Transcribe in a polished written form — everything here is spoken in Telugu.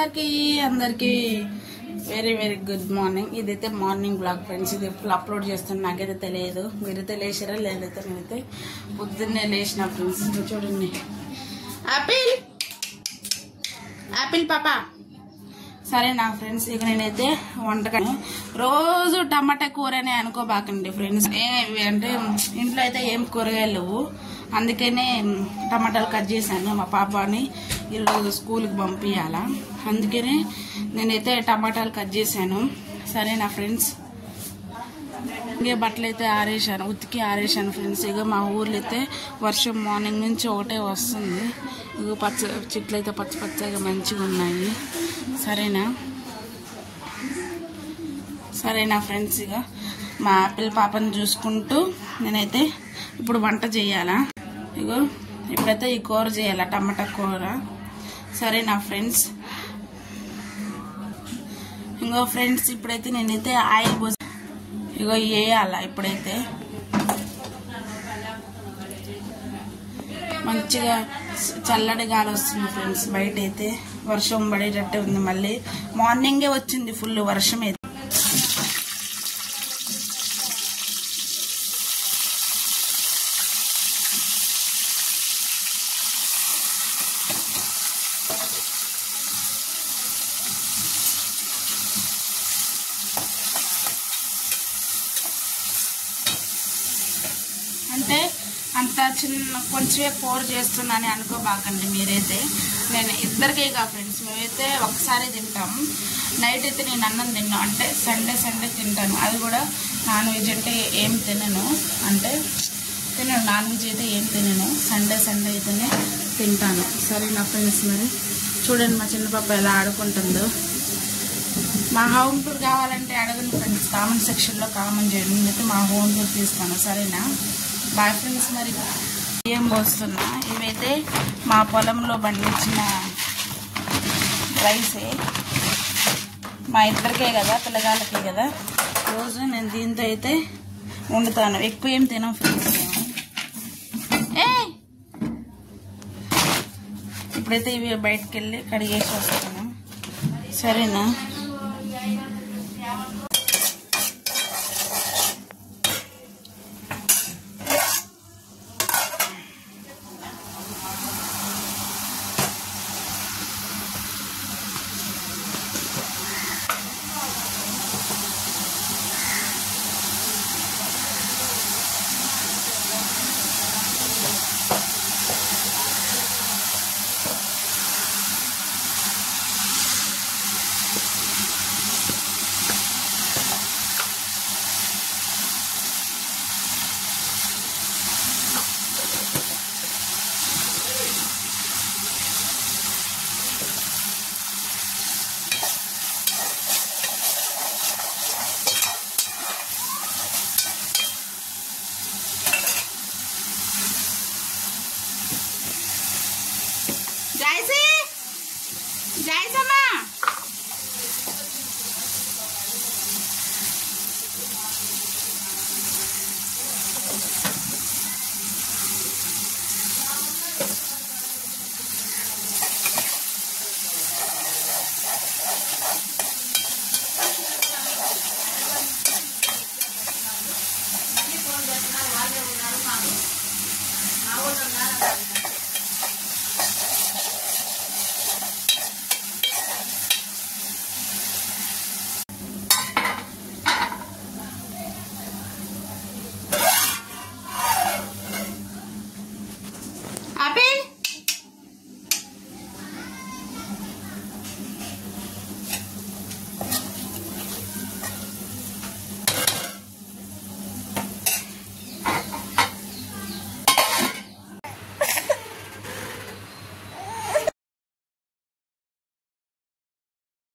అందరికి వెరీ వెరీ గుడ్ మార్నింగ్. ఇదైతే మార్నింగ్ బ్లాగ్ ఫ్రెండ్స్. ఇది ఎప్పుడు అప్లోడ్ చేస్తాను నాకైతే తెలియదు. మీరైతే లేచారా లేదైతే నేనైతే పొద్దున్నే లేచిన ఫ్రెండ్స్. చూడండి, ఆపిల్ ఆపిల్ పాపా. సరే నా ఫ్రెండ్స్, ఇక నేనైతే వంటకం రోజు టమాటా కూరనే అనుకోబాకండి ఫ్రెండ్స్. అంటే ఇంట్లో అయితే ఏం కూరగాయలు లేవు, అందుకనే టమాటాలు కట్ చేశాను. మా పాపని ఈరోజు స్కూల్కి పంపించాలా, అందుకనే నేనైతే టమాటాలు కట్ చేశాను. సరే నా ఫ్రెండ్స్, ఇంకే బట్టలు అయితే ఆరేసాను, ఉతికి ఆరేసాను ఫ్రెండ్స్. ఇక మా ఊర్లో అయితే వర్షం మార్నింగ్ నుంచి ఒకటే వస్తుంది. ఇక చెట్లు అయితే పచ్చ పచ్చగా మంచిగా ఉన్నాయి. సరేనా ఫ్రెండ్స్, ఇక మా ఆపిల్ పాపని చూసుకుంటూ నేనైతే ఇప్పుడు వంట చేయాలా. ఇగో ఇప్పుడైతే ఈ కూర చేయాలా, టమాటా కూర. సరేనా ఫ్రెండ్స్. ఇంకో ఫ్రెండ్స్, ఇప్పుడైతే నేనైతే ఆయిల్ పోసి ఇగో వేయాలా. ఇప్పుడైతే మంచిగా చల్లటి గాలి వస్తుంది ఫ్రెండ్స్. బయట అయితే వర్షం పడేటట్టే ఉంది. మళ్ళీ మార్నింగే వచ్చింది ఫుల్ వర్షం అయితే. అంటే అంత చిన్న కొంచెమే కూర చేస్తున్నానని అనుకోబాకండి మీరైతే. నేను ఇద్దరికే కా ఫ్రెండ్స్, మేమైతే ఒకసారి తింటాము. నైట్ అయితే నేను అన్నం తిన్నాను, అంటే సండే తింటాను. అది కూడా నాన్ వెజ్ అంటే ఏం తినను, అంటే నాన్ వెజ్ అయితే ఏం తినను. సండే అయితేనే తింటాను. సరే నా ఫ్రెండ్స్, మరి చూడండి మా చిన్న పాప ఎలా ఆడుకుంటుందో. మా హోమ్ టూర్ కావాలంటే అడగండి ఫ్రెండ్స్, కామెంట్ సెక్షన్లో కామెంట్ చేయండి. నేనైతే మా హోమ్ టూర్ తీస్తాను. సరేనా, బాయ్ ఫ్రెండ్స్. మరి ఏం పోస్తున్నా, ఇవైతే మా పొలంలో పండించిన రైసే. మా ఇద్దరికే కదా, పిల్లగాళ్ళకే కదా. రోజు నేను దీంతో అయితే వండుతాను. ఎక్కువ ఏం తినాం ఫ్రెండ్స్. ఇప్పుడైతే ఇవి బయటకు వెళ్ళి కడిగేసి వస్తాను. సరేనా. Jaisi, Jaisi ma.